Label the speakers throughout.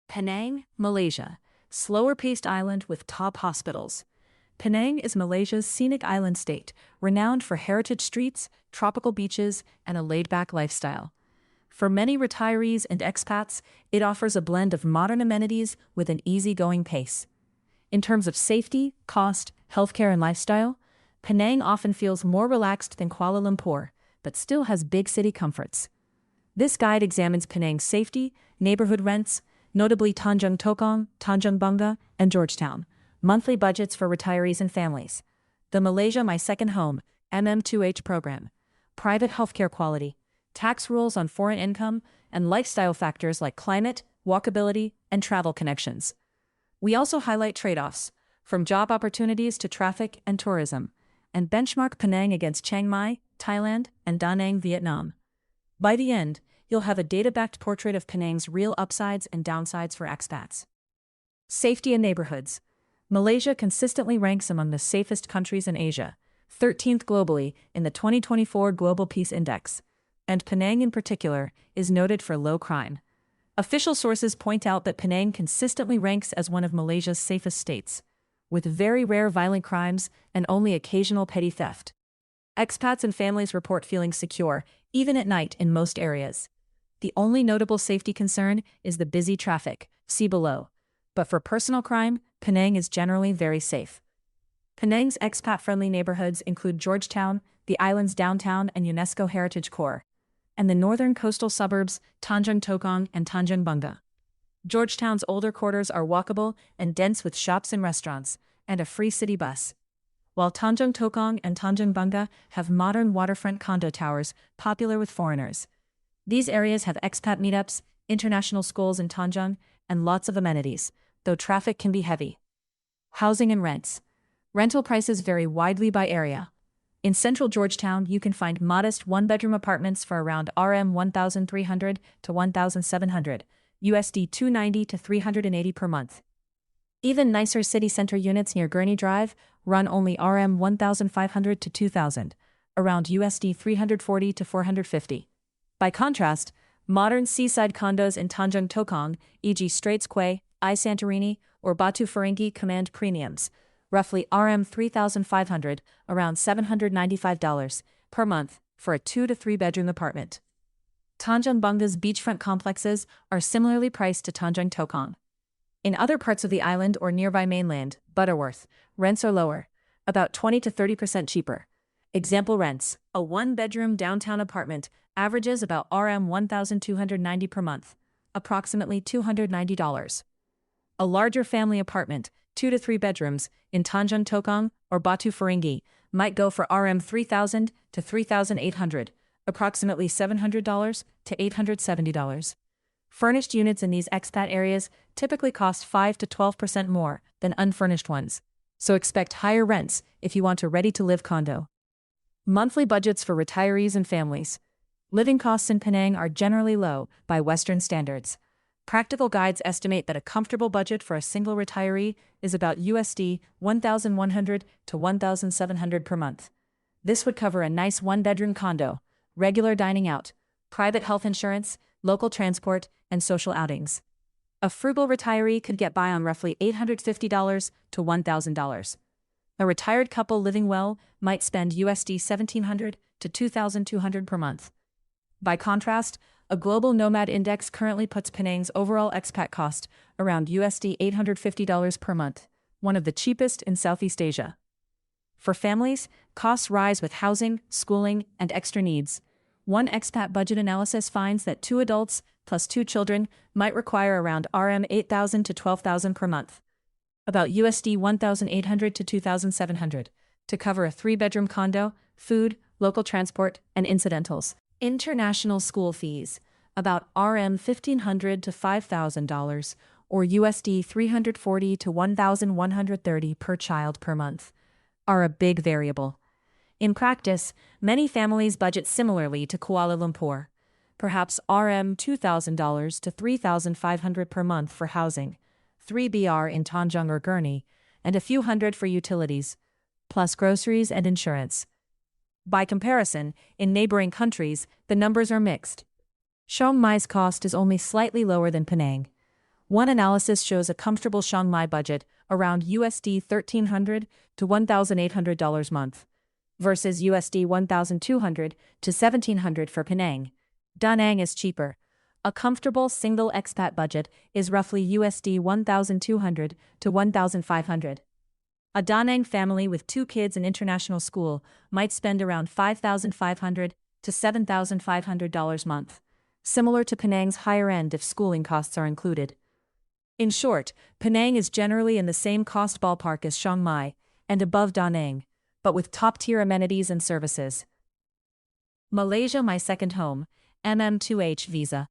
Speaker 1: Penang, Malaysia. Slower-paced island with top hospitals. Penang is Malaysia's scenic island state, renowned for heritage streets, tropical beaches, and a laid-back lifestyle. For many retirees and expats, it offers a blend of modern amenities with an easygoing pace. In terms of safety, cost, healthcare, and lifestyle, Penang often feels more relaxed than Kuala Lumpur, but still has big city comforts. This guide examines Penang's safety, neighborhood rents, notably Tanjung Tokong, Tanjung Bungah, and Georgetown, monthly budgets for retirees and families, the Malaysia My Second Home (MM2H) program, private healthcare quality, tax rules on foreign income, and lifestyle factors like climate, walkability, and travel connections. We also highlight trade-offs, from job opportunities to traffic and tourism, and benchmark Penang against Chiang Mai, Thailand, and Da Nang, Vietnam. By the end, you'll have a data-backed portrait of Penang's real upsides and downsides for expats. Safety and neighborhoods. Malaysia consistently ranks among the safest countries in Asia, 13th globally in the 2024 Global Peace Index, and Penang in particular is noted for low crime. Official sources point out that Penang consistently ranks as one of Malaysia's safest states, with very rare violent crimes and only occasional petty theft. Expats and families report feeling secure, even at night in most areas. The only notable safety concern is the busy traffic, see below. But for personal crime, Penang is generally very safe. Penang's expat-friendly neighborhoods include Georgetown, the island's downtown and UNESCO heritage core, and the northern coastal suburbs Tanjung Tokong and Tanjung Bungah. Georgetown's older quarters are walkable and dense with shops and restaurants, and a free city bus, while Tanjung Tokong and Tanjung Bungah have modern waterfront condo towers popular with foreigners. These areas have expat meetups, international schools in Tanjung, and lots of amenities, though traffic can be heavy. Housing and rents. Rental prices vary widely by area. In central Georgetown, you can find modest one-bedroom apartments for around RM 1,300 to 1,700, USD 290 to 380 per month. Even nicer city center units near Gurney Drive run only RM 1,500 to 2,000, around USD 340 to 450. By contrast, modern seaside condos in Tanjung Tokong, e.g. Straits Quay, I Santorini, or Batu Ferringhi command premiums, roughly RM 3,500, around $795 per month, for a 2 to 3 bedroom apartment. Tanjung Bungah's beachfront complexes are similarly priced to Tanjung Tokong. In other parts of the island or nearby mainland, Butterworth, rents are lower, about 20 to 30% cheaper. Example rents: a one-bedroom downtown apartment averages about RM 1,290 per month, approximately $290. A larger family apartment, 2 to 3 bedrooms, in Tanjung Tokong or Batu Ferringhi might go for RM 3,000 to 3,800, approximately $700 to $870. Furnished units in these expat areas typically cost 5 to 12% more than unfurnished ones, so expect higher rents if you want a ready-to-live condo. Monthly budgets for retirees and families. Living costs in Penang are generally low by Western standards. Practical guides estimate that a comfortable budget for a single retiree is about USD 1,100 to 1,700 per month. This would cover a nice one-bedroom condo, regular dining out, private health insurance, local transport, and social outings. A frugal retiree could get by on roughly $850 to $1,000. A retired couple living well might spend USD 1,700 to 2,200 per month. By contrast, a global nomad index currently puts Penang's overall expat cost around USD $850 per month, one of the cheapest in Southeast Asia. For families, costs rise with housing, schooling, and extra needs. One expat budget analysis finds that 2 adults plus 2 children might require around RM 8,000 to 12,000 per month, about USD 1,800 to 2,700, to cover a 3-bedroom condo, food, local transport, and incidentals. International school fees, about RM $1,500 to $5,000, or USD 340 to 1,130 per child per month, are a big variable. In practice, many families budget similarly to Kuala Lumpur, perhaps RM $2,000 to $3,500 per month for housing, 3 BR in Tanjung or Gurney, and a few hundred for utilities, plus groceries and insurance. By comparison, in neighboring countries, the numbers are mixed. Chiang Mai's cost is only slightly lower than Penang. One analysis shows a comfortable Chiang Mai budget around USD $1,300 to $1,800 month, versus USD $1,200 to $1,700 for Penang. Da Nang is cheaper. A comfortable single expat budget is roughly USD $1,200 to $1,500. A Da Nang family with 2 kids in international school might spend around $5,500 to $7,500 month, similar to Penang's higher end if schooling costs are included. In short, Penang is generally in the same cost ballpark as Chiang Mai and above Da Nang, but with top-tier amenities and services. Malaysia My Second Home, MM2H visa.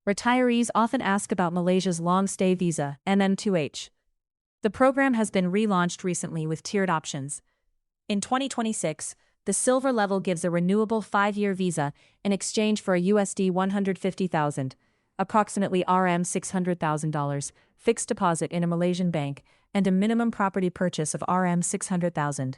Speaker 1: Retirees often ask about Malaysia's long-stay visa, MM2H. The program has been relaunched recently with tiered options. In 2026, the silver level gives a renewable 5-year visa in exchange for a USD $150,000, approximately RM $600,000, fixed deposit in a Malaysian bank, and a minimum property purchase of RM $600,000.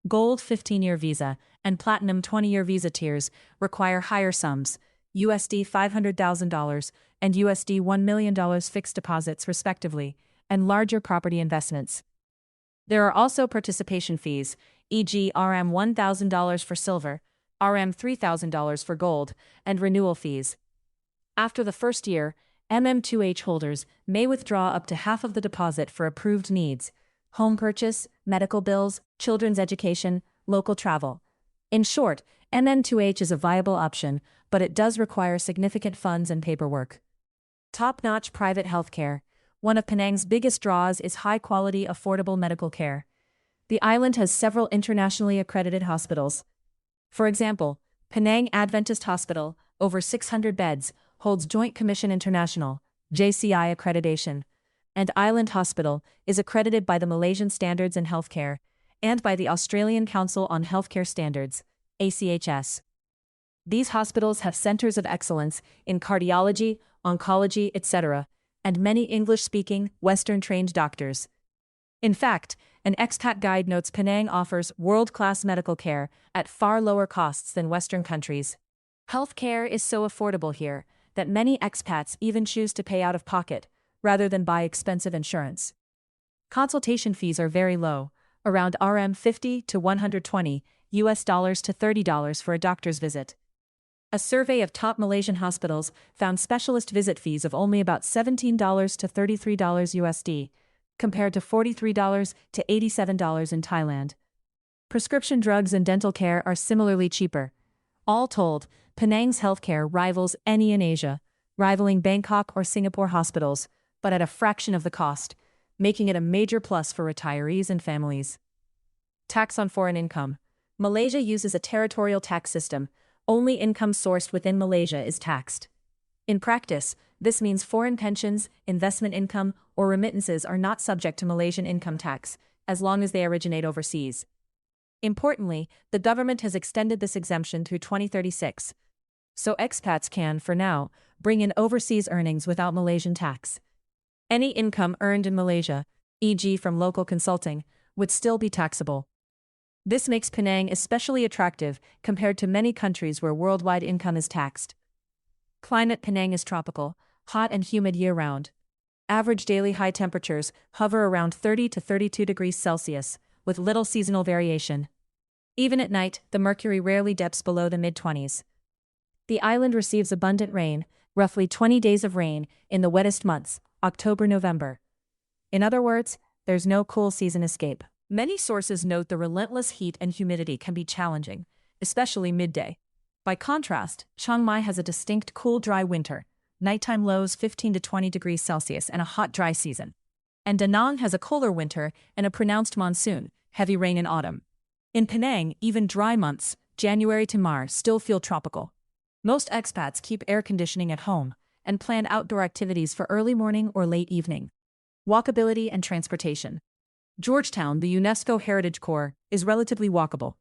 Speaker 1: Gold 15-year visa and Platinum 20-year visa tiers require higher sums, USD $500,000 and USD $1 million fixed deposits respectively, and larger property investments. There are also participation fees, e.g. RM $1,000 for silver, RM $3,000 for gold, and renewal fees. After the first year, MM2H holders may withdraw up to half of the deposit for approved needs: home purchase, medical bills, children's education, local travel. In short, MM2H is a viable option, but it does require significant funds and paperwork. Top-notch private healthcare. One of Penang's biggest draws is high-quality, affordable medical care. The island has several internationally accredited hospitals. For example, Penang Adventist Hospital, over 600 beds, holds Joint Commission International (JCI) accreditation, and Island Hospital is accredited by the Malaysian Standards in Healthcare and by the Australian Council on Healthcare Standards (ACHS). These hospitals have centers of excellence in cardiology, oncology, etc., and many English-speaking, Western-trained doctors. In fact, an expat guide notes Penang offers world-class medical care at far lower costs than Western countries. Healthcare is so affordable here that many expats even choose to pay out of pocket rather than buy expensive insurance. Consultation fees are very low, around RM 50 to 120 US dollars to $30 for a doctor's visit. A survey of top Malaysian hospitals found specialist visit fees of only about $17 to $33 USD, compared to $43 to $87 in Thailand. Prescription drugs and dental care are similarly cheaper. All told, Penang's healthcare rivals any in Asia, rivaling Bangkok or Singapore hospitals, but at a fraction of the cost, making it a major plus for retirees and families. Tax on foreign income. Malaysia uses a territorial tax system. Only income sourced within Malaysia is taxed. In practice, this means foreign pensions, investment income, or remittances are not subject to Malaysian income tax, as long as they originate overseas. Importantly, the government has extended this exemption through 2036. So expats can, for now, bring in overseas earnings without Malaysian tax. Any income earned in Malaysia, e.g. from local consulting, would still be taxable. This makes Penang especially attractive compared to many countries where worldwide income is taxed. Climate. Penang is tropical, hot and humid year-round. Average daily high temperatures hover around 30 to 32 degrees Celsius, with little seasonal variation. Even at night, the mercury rarely dips below the mid-20s. The island receives abundant rain, roughly 20 days of rain, in the wettest months, October-November. In other words, there's no cool season escape. Many sources note the relentless heat and humidity can be challenging, especially midday. By contrast, Chiang Mai has a distinct cool, dry winter, nighttime lows 15 to 20 degrees Celsius, and a hot, dry season. And Da Nang has a cooler winter and a pronounced monsoon, heavy rain in autumn. In Penang, even dry months, January to March, still feel tropical. Most expats keep air conditioning at home and plan outdoor activities for early morning or late evening. Walkability and transportation. Georgetown, the UNESCO Heritage Core, is relatively walkable.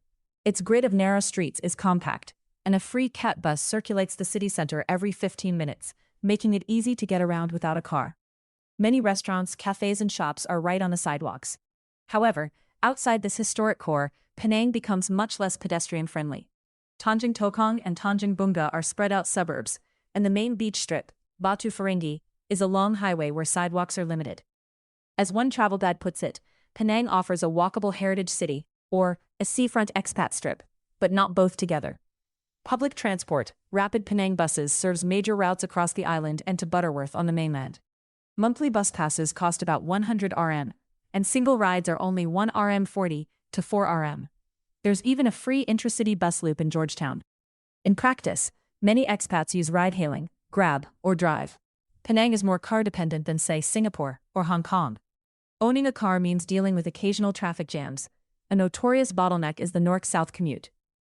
Speaker 1: Its grid of narrow streets is compact, and a free cat bus circulates the city center every 15 minutes, making it easy to get around without a car. Many restaurants, cafes, and shops are right on the sidewalks. However, outside this historic core, Penang becomes much less pedestrian-friendly. Tanjung Tokong and Tanjung Bungah are spread-out suburbs, and the main beach strip, Batu Ferringhi, is a long highway where sidewalks are limited. As one travel guide puts it, Penang offers a walkable heritage city, or a seafront expat strip, but not both together. Public transport, Rapid Penang buses serves major routes across the island and to Butterworth on the mainland. Monthly bus passes cost about 100 RM, and single rides are only 1 RM 40 to 4 RM. There's even a free intracity bus loop in Georgetown. In practice, many expats use ride-hailing, Grab, or Drive. Penang is more car-dependent than, say, Singapore or Hong Kong. Owning a car means dealing with occasional traffic jams. A notorious bottleneck is the north-south commute.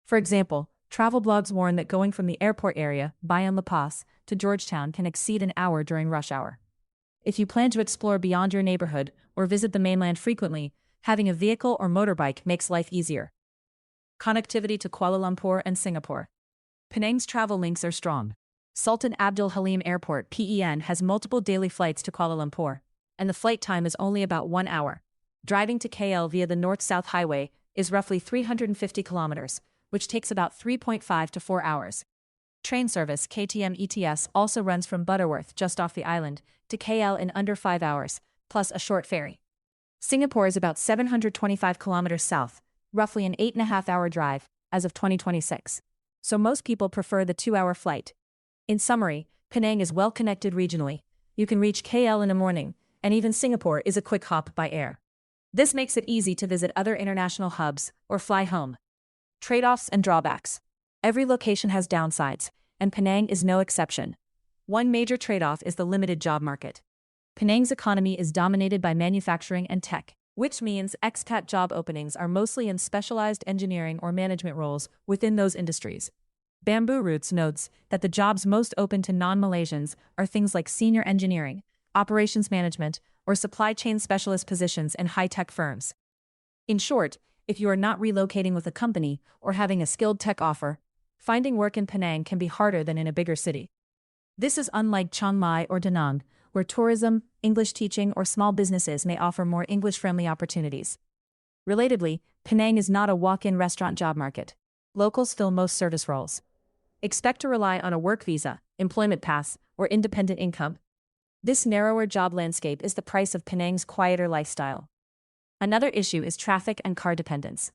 Speaker 1: For example, travel blogs warn that going from the airport area, Bayan Lepas, to Georgetown can exceed an hour during rush hour. If you plan to explore beyond your neighborhood or visit the mainland frequently, having a vehicle or motorbike makes life easier. Connectivity to Kuala Lumpur and Singapore. Penang's travel links are strong. Sultan Abdul Halim Airport (PEN) has multiple daily flights to Kuala Lumpur, and the flight time is only about 1 hour. Driving to KL via the north-south highway is roughly 350 kilometers, which takes about 3.5 to 4 hours. Train service KTM ETS also runs from Butterworth, just off the island, to KL in under 5 hours, plus a short ferry. Singapore is about 725 kilometers south, roughly an 8.5-hour drive, as of 2026. So most people prefer the 2-hour flight. In summary, Penang is well connected regionally. You can reach KL in the morning, and even Singapore is a quick hop by air. This makes it easy to visit other international hubs or fly home. Trade-offs and drawbacks. Every location has downsides, and Penang is no exception. One major trade-off is the limited job market. Penang's economy is dominated by manufacturing and tech, which means expat job openings are mostly in specialized engineering or management roles within those industries. Bamboo Roots notes that the jobs most open to non-Malaysians are things like senior engineering, operations management, or supply chain specialist positions in high-tech firms. In short, if you are not relocating with a company or having a skilled tech offer, finding work in Penang can be harder than in a bigger city. This is unlike Chiang Mai or Da Nang, where tourism, English teaching, or small businesses may offer more English-friendly opportunities. Relatedly, Penang is not a walk-in restaurant job market. Locals fill most service roles. Expect to rely on a work visa, employment pass, or independent income. This narrower job landscape is the price of Penang's quieter lifestyle. Another issue is traffic and car dependence.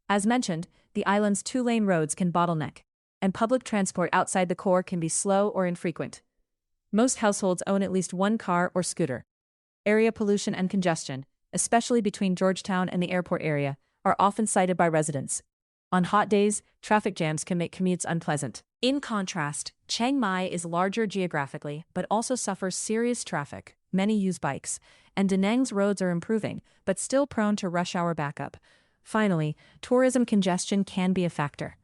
Speaker 1: As mentioned, the island's 2-lane roads can bottleneck, and public transport outside the core can be slow or infrequent. Most households own at least one car or scooter. Area pollution and congestion, especially between Georgetown and the airport area, are often cited by residents. On hot days, traffic jams can make commutes unpleasant. In contrast, Chiang Mai is larger geographically but also suffers serious traffic. Many use bikes, and Da Nang's roads are improving, but still prone to rush hour backup. Finally, tourism congestion can be a factor.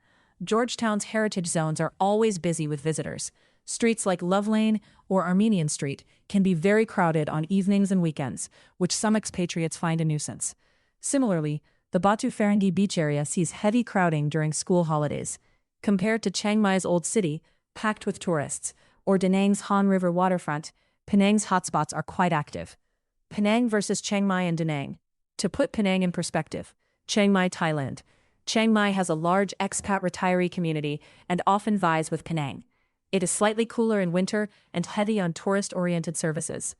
Speaker 1: Georgetown's heritage zones are always busy with visitors. Streets like Love Lane or Armenian Street can be very crowded on evenings and weekends, which some expatriates find a nuisance. Similarly, the Batu Ferringhi beach area sees heavy crowding during school holidays. Compared to Chiang Mai's Old City, packed with tourists, or Da Nang's Han River waterfront, Penang's hotspots are quite active. Penang versus Chiang Mai and Da Nang. To put Penang in perspective, Chiang Mai, Thailand. Chiang Mai has a large expat retiree community and often vies with Penang. It is slightly cooler in winter and heavy on tourist-oriented services.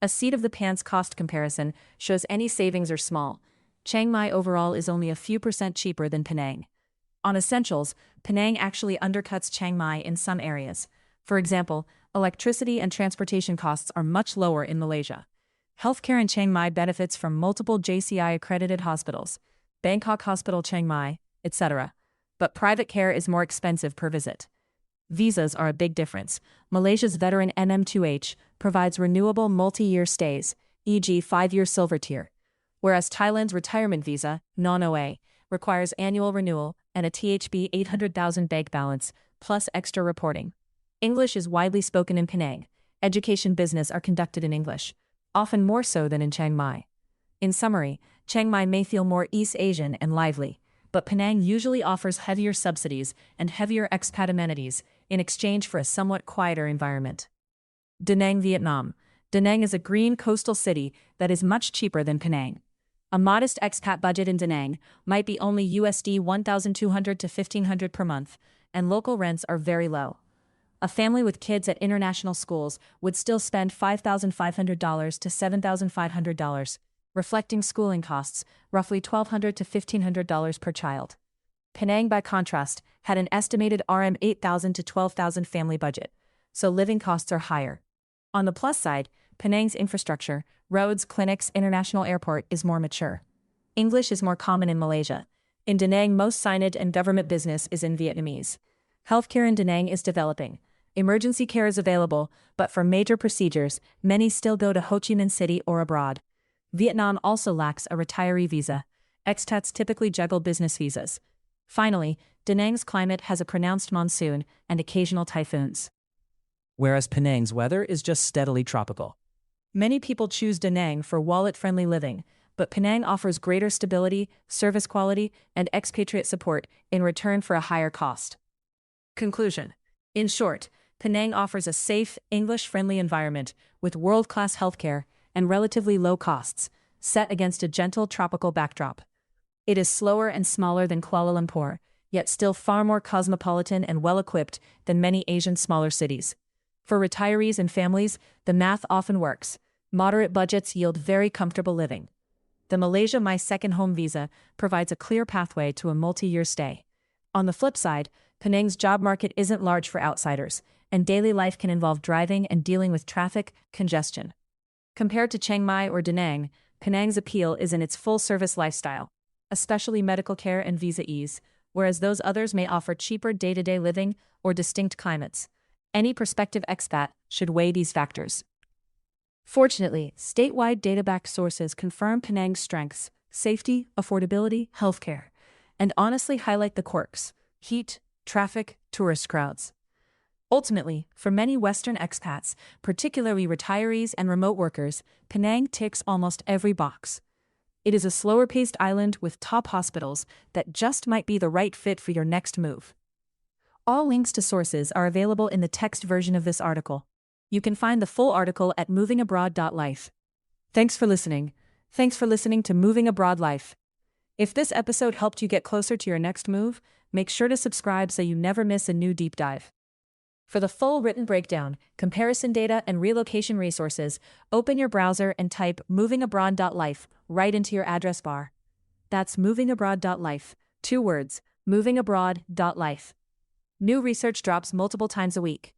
Speaker 1: A seat-of-the-pants cost comparison shows any savings are small. Chiang Mai overall is only a few % cheaper than Penang. On essentials, Penang actually undercuts Chiang Mai in some areas. For example, electricity and transportation costs are much lower in Malaysia. Healthcare in Chiang Mai benefits from multiple JCI-accredited hospitals, Bangkok Hospital Chiang Mai, etc. But private care is more expensive per visit. Visas are a big difference. Malaysia's veteran MM2H provides renewable multi-year stays, e.g. 5-year silver tier, whereas Thailand's retirement visa, non-OA, requires annual renewal and a THB 800,000 bank balance, plus extra reporting. English is widely spoken in Penang. Education business are conducted in English, often more so than in Chiang Mai. In summary, Chiang Mai may feel more East Asian and lively, but Penang usually offers heavier subsidies and heavier expat amenities in exchange for a somewhat quieter environment. Da Nang, Vietnam. Da Nang is a green coastal city that is much cheaper than Penang. A modest expat budget in Da Nang might be only USD 1,200 to 1,500 per month, and local rents are very low. A family with kids at international schools would still spend $5,500 to $7,500, reflecting schooling costs, roughly $1,200 to $1,500 per child. Penang, by contrast, had an estimated $8,000 to $12,000 family budget, so living costs are higher. On the plus side, Penang's infrastructure, roads, clinics, international airport, is more mature. English is more common in Malaysia. In Da Nang, most signage and government business is in Vietnamese. Healthcare in Da Nang is developing. Emergency care is available, but for major procedures, many still go to Ho Chi Minh City or abroad. Vietnam also lacks a retiree visa. Expats typically juggle business visas. Finally, Da Nang's climate has a pronounced monsoon and occasional typhoons, whereas Penang's weather is just steadily tropical. Many people choose Da Nang for wallet-friendly living, but Penang offers greater stability, service quality, and expatriate support in return for a higher cost. Conclusion. In short, Penang offers a safe, English-friendly environment with world-class healthcare and relatively low costs, set against a gentle tropical backdrop. It is slower and smaller than Kuala Lumpur, yet still far more cosmopolitan and well-equipped than many Asian smaller cities. For retirees and families, the math often works. Moderate budgets yield very comfortable living. The Malaysia My Second Home visa provides a clear pathway to a multi-year stay. On the flip side, Penang's job market isn't large for outsiders, and daily life can involve driving and dealing with traffic congestion. Compared to Chiang Mai or Da Nang, Penang's appeal is in its full-service lifestyle, especially medical care and visa ease, whereas those others may offer cheaper day-to-day living or distinct climates. Any prospective expat should weigh these factors. Fortunately, statewide data-backed sources confirm Penang's strengths, safety, affordability, healthcare, and honestly highlight the quirks: heat, traffic, tourist crowds. Ultimately, for many Western expats, particularly retirees and remote workers, Penang ticks almost every box. It is a slower-paced island with top hospitals that just might be the right fit for your next move. All links to sources are available in the text version of this article. You can find the full article at movingabroad.life. Thanks for listening. Thanks for listening to Moving Abroad Life. If this episode helped you get closer to your next move, make sure to subscribe so you never miss a new deep dive. For the full written breakdown, comparison data, and relocation resources, open your browser and type movingabroad.life right into your address bar. That's movingabroad.life, 2 words, movingabroad.life. New research drops multiple times a week.